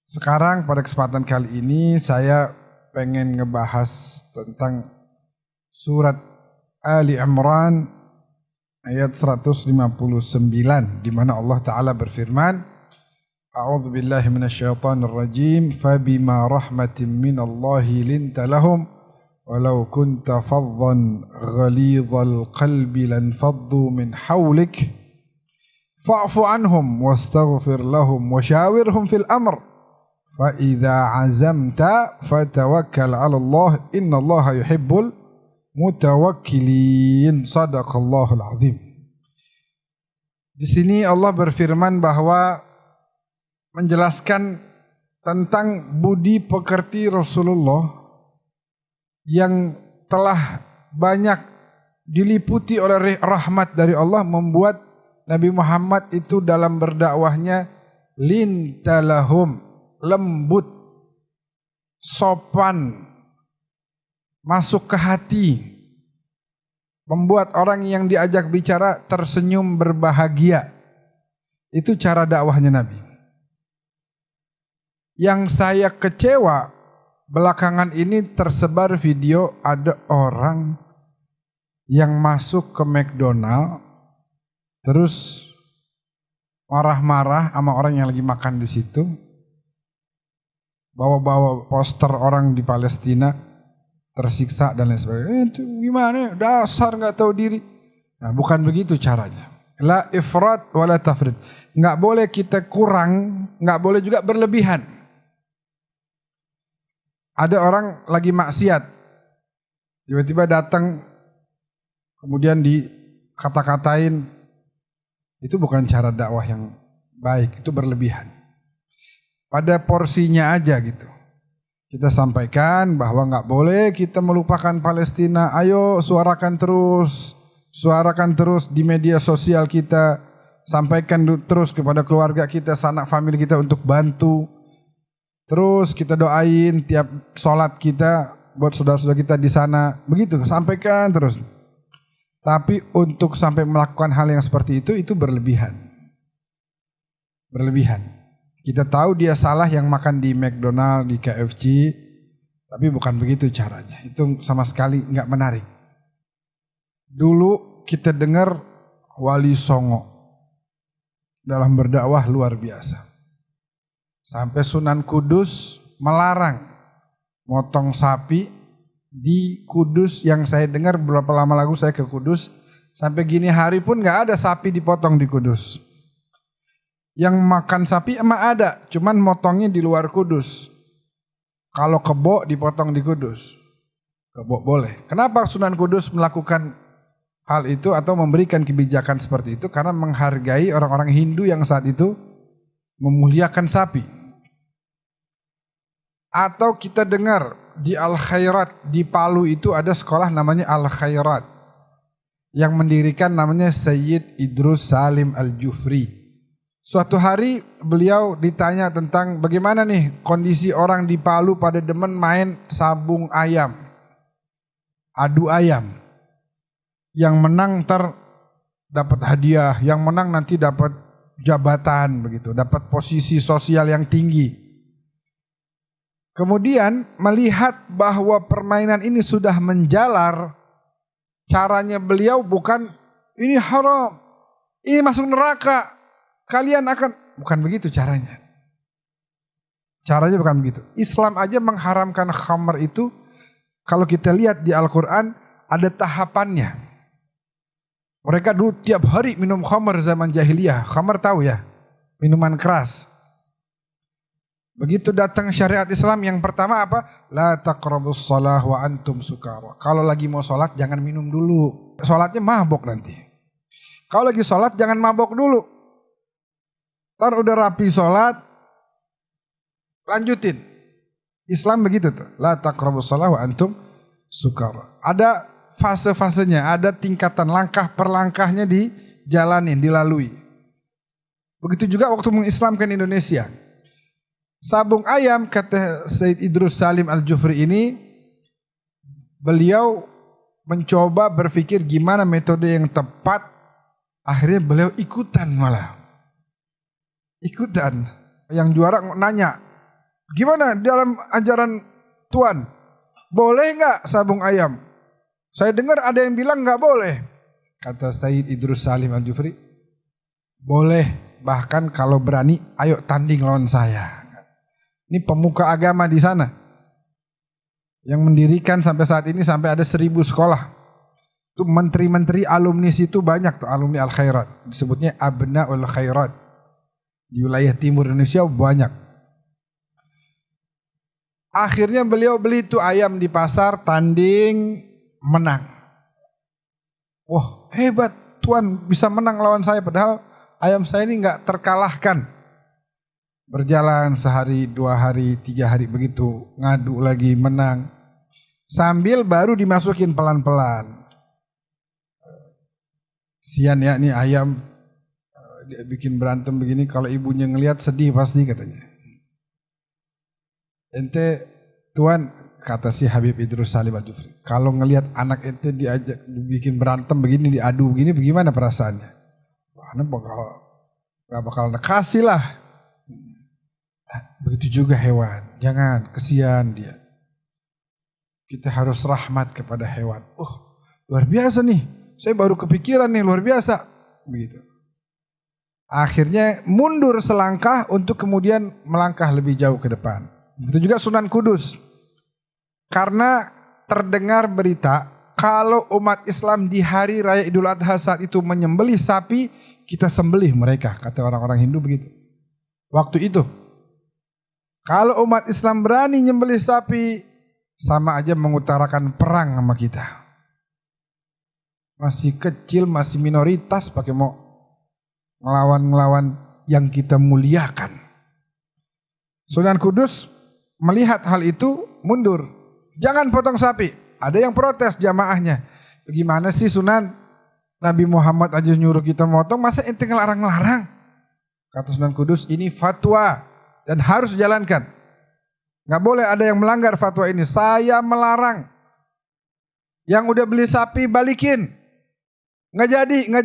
Sekarang pada kesempatan kali ini saya pengen ngebahas tentang surat Ali Imran ayat 159 di mana Allah Ta'ala berfirman, A'udzu billahi minasyaitonir rajim, fabima rahmatin minallahi linta lahum walau kunta faddan ghalidhal qalbi lanfaddu min hawlik fa'fu anhum wastaghfir lahum washawirhum fil amr فَإِذَا عَزَمْتَ فَتَوَكَّلْ عَلَى اللَّهِ إِنَّ اللَّهَ يُحِبُّ الْمُتَوَكِّلِينَ Sadaqallahul Azim. Di sini Allah berfirman bahwa menjelaskan tentang budi pekerti Rasulullah yang telah banyak diliputi oleh rahmat dari Allah, membuat Nabi Muhammad itu dalam berdakwahnya lintalahum, lembut, sopan, masuk ke hati, membuat orang yang diajak bicara tersenyum berbahagia. Itu cara dakwahnya Nabi. Yang saya kecewa, belakangan ini tersebar video ada orang yang masuk ke McDonald terus marah-marah sama orang yang lagi makan di situ, bawa-bawa poster orang di Palestina tersiksa dan lain sebagainya. Itu gimana? Dasar nggak tahu diri. Nah, bukan begitu caranya. La ifrat wala tafrid. Nggak boleh kita kurang, nggak boleh juga berlebihan. Ada orang lagi maksiat, tiba-tiba datang, kemudian dikata-katain. Itu bukan cara dakwah yang baik, itu berlebihan. Pada porsinya aja gitu. Kita sampaikan bahwa nggak boleh kita melupakan Palestina. Ayo suarakan terus di media sosial kita. Sampaikan terus kepada keluarga kita, sanak famili kita untuk bantu. Terus kita doain tiap sholat kita buat saudara-saudara kita di sana. Begitu, sampaikan terus. Tapi untuk sampai melakukan hal yang seperti itu berlebihan. Berlebihan. Kita tahu dia salah yang makan di McDonald, di KFC, tapi bukan begitu caranya. Itu sama sekali nggak menarik. Dulu kita dengar Wali Songo dalam berdakwah luar biasa. Sampai Sunan Kudus melarang motong sapi di Kudus. Yang saya dengar beberapa lama lalu saya ke Kudus, sampai gini hari pun nggak ada sapi dipotong di Kudus. Yang makan sapi emang ada, cuman motongnya di luar Kudus. Kalau kebo dipotong di Kudus, kebo boleh. Kenapa Sunan Kudus melakukan hal itu atau memberikan kebijakan seperti itu? Karena menghargai orang-orang Hindu yang saat itu memuliakan sapi. Atau kita dengar di Al-Khairat di Palu itu ada sekolah namanya Al-Khairat yang mendirikan namanya Sayyid Idrus Salim Al-Jufri. Suatu hari beliau ditanya tentang bagaimana nih kondisi orang di Palu pada demen main sabung ayam, adu ayam. Yang menang dapat hadiah, yang menang nanti dapat jabatan begitu, dapat posisi sosial yang tinggi. Kemudian melihat bahwa permainan ini sudah menjalar, caranya beliau bukan ini haram, ini masuk neraka. Kalian akan, bukan begitu caranya. Caranya bukan begitu. Islam aja mengharamkan khamr itu, kalau kita lihat di Al-Quran ada tahapannya. Mereka dulu tiap hari minum khamr zaman jahiliyah. Khamr tahu ya, minuman keras. Begitu datang syariat Islam yang pertama apa? La taqrabus shalah wa antum sukara. Kalau lagi mau sholat jangan minum dulu. Sholatnya mabok nanti. Kalau lagi sholat jangan mabok dulu. Ntar udah rapi sholat, lanjutin. Islam begitu tuh. La taqrabus shalah wa antum sukara. Ada fase-fasenya, ada tingkatan langkah per langkahnya dijalanin, dilalui. Begitu juga waktu mengislamkan Indonesia. Sabung ayam kata Sayyid Idrus Salim Al-Jufri ini, beliau mencoba berpikir gimana metode yang tepat. Akhirnya beliau ikutan malah. Ikutan. Yang juara nanya, Gimana dalam ajaran Tuan? Boleh nggak sabung ayam? Saya dengar ada yang bilang nggak boleh. Kata Said Idrus Salim Al-Jufri, boleh. Bahkan kalau berani, ayo tanding lawan saya. Ini pemuka agama di sana yang mendirikan sampai saat ini sampai ada 1.000 sekolah. Itu menteri-menteri alumni situ banyak tuh, alumni Al-Khairat. Disebutnya Abnaul Khairat. Di wilayah timur Indonesia banyak. Akhirnya beliau beli tuh ayam di pasar, tanding, menang. Wah, hebat, Tuan bisa menang lawan saya, padahal ayam saya ini nggak terkalahkan. Berjalan sehari, 2 hari, 3 hari begitu, ngadu lagi, menang. Sambil baru dimasukin pelan-pelan. Sian ya, nih ayam dia bikin berantem begini, kalau ibunya ngelihat sedih pasti katanya. Ente Tuan, kata si Habib Idrus Salim Al-Jufri, kalau ngelihat anak ente diajak bikin berantem begini, diadu begini, bagaimana perasaannya? Wah, gak bakal kasih lah. Nah, begitu juga hewan, jangan, kesian dia. Kita harus rahmat kepada hewan. Oh, luar biasa nih, saya baru kepikiran nih, luar biasa. Begitu. Akhirnya mundur selangkah untuk kemudian melangkah lebih jauh ke depan. Begitu juga Sunan Kudus. Karena terdengar berita kalau umat Islam di hari raya Idul Adha saat itu menyembelih sapi, kita sembelih mereka, kata orang-orang Hindu begitu. Waktu itu. Kalau umat Islam berani nyembelih sapi, sama aja mengutarakan perang sama kita. Masih kecil, masih minoritas, pakai mau ngelawan-ngelawan yang kita muliakan. Sunan Kudus melihat hal itu mundur. Jangan potong sapi. Ada yang protes jamaahnya. Bagaimana sih Sunan? Nabi Muhammad aja nyuruh kita motong, masa ente ngelarang-larang? Kata Sunan Kudus, ini fatwa dan harus dijalankan. Gak boleh ada yang melanggar fatwa ini. Saya melarang. Yang udah beli sapi balikin. Gak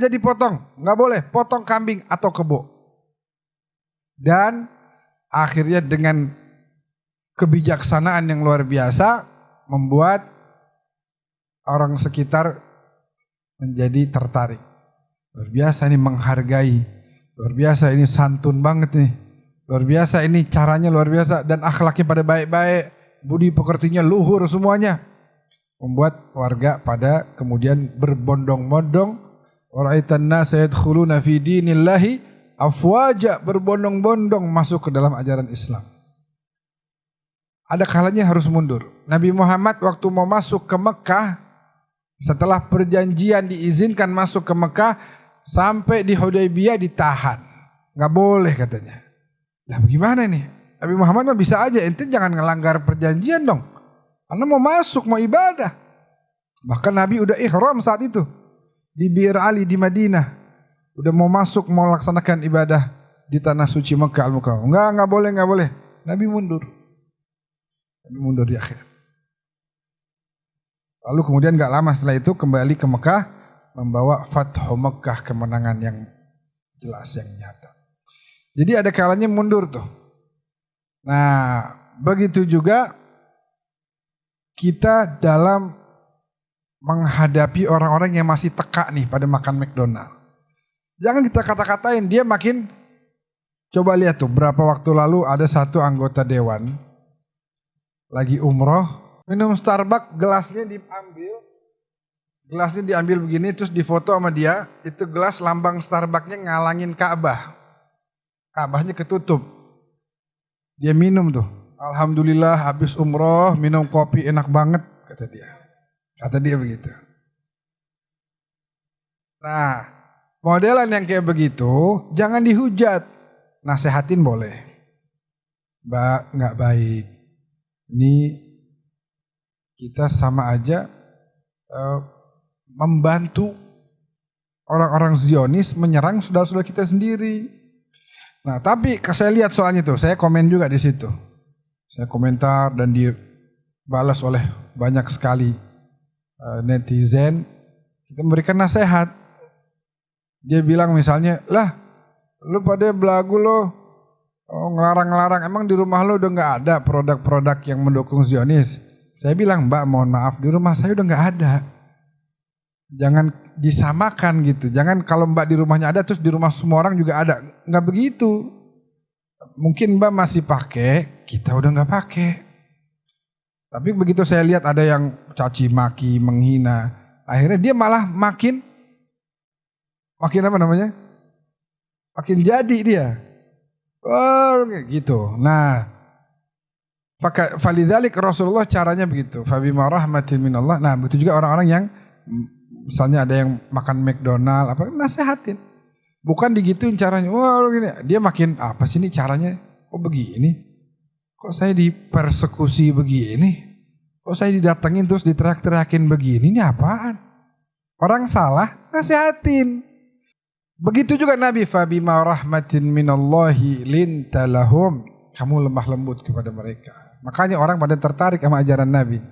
jadi potong. Gak boleh potong kambing atau kebo. Dan akhirnya dengan kebijaksanaan yang luar biasa membuat orang sekitar menjadi tertarik. Luar biasa ini menghargai, luar biasa ini santun banget nih, luar biasa ini caranya luar biasa dan akhlaknya pada baik-baik, budi pekertinya luhur semuanya. Membuat warga pada kemudian berbondong-bondong, waraitan nas yadkhuluna fi dinillahi afwaja, berbondong-bondong masuk ke dalam ajaran Islam. Ada kalanya harus mundur. Nabi Muhammad waktu mau masuk ke Mekah, setelah perjanjian diizinkan masuk ke Mekah, sampai di Hudaybiyah ditahan. Gak boleh katanya. Lah bagaimana nih? Nabi Muhammad mah bisa aja, ente jangan ngelanggar perjanjian dong. Karena mau masuk, mau ibadah. Bahkan Nabi udah ihram saat itu. Di Bir Ali di Madinah. Udah mau masuk, mau laksanakan ibadah di tanah suci Mekah Al-Mukarramah. Gak boleh. Nabi mundur. Mundur di akhir. Lalu kemudian gak lama setelah itu kembali ke Mekah, membawa Fathu Mekah, kemenangan yang jelas, yang nyata. Jadi ada kalanya mundur tuh. Nah, begitu juga kita dalam menghadapi orang-orang yang masih teka nih pada makan McDonald. Jangan kita kata-katain, dia makin, coba lihat tuh berapa waktu lalu ada satu anggota dewan lagi umroh, minum Starbucks, gelasnya diambil begini, terus difoto sama dia, itu gelas lambang Starbucksnya ngalangin Ka'bah. Ka'bahnya ketutup. Dia minum tuh, alhamdulillah habis umroh, minum kopi enak banget, kata dia. Kata dia begitu. Nah, modelan yang kayak begitu, jangan dihujat. Nasehatin boleh. Nggak baik. Ini kita sama aja membantu orang-orang Zionis menyerang saudara-saudara kita sendiri. Nah, tapi saya lihat soalnya tuh, saya komen juga di situ. Saya komentar dan dibalas oleh banyak sekali netizen. Kita memberikan nasihat. Dia bilang misalnya, lah lu pada belagu lo, Oh, ngelarang-larang, emang di rumah lo udah nggak ada produk-produk yang mendukung Zionis? Saya bilang, Mbak mohon maaf, di rumah saya udah nggak ada. Jangan disamakan gitu. Jangan kalau Mbak di rumahnya ada terus di rumah semua orang juga ada. Nggak begitu. Mungkin Mbak masih pakai, kita udah nggak pakai. Tapi begitu saya lihat ada yang caci maki, menghina, akhirnya dia malah makin apa namanya? Makin jadi dia. Oh, gitu. Nah, falidzalik Rasulullah caranya begitu. Fabima rahmatin minallah. Nah, begitu juga orang-orang yang misalnya ada yang makan McDonald, apa nasehatin. Bukan digituin caranya. Wah, gini. Dia makin apa sih ini caranya? Kok begini? Kok saya dipersekusi begini? Kok saya didatengin terus diteriak-teriakin begini? Ini apaan? Orang salah, nasehatin. Begitu juga Nabi, fabima rahmatin minallahi lintalahum. Kamu lemah lembut kepada mereka. Makanya orang pada tertarik sama ajaran Nabi.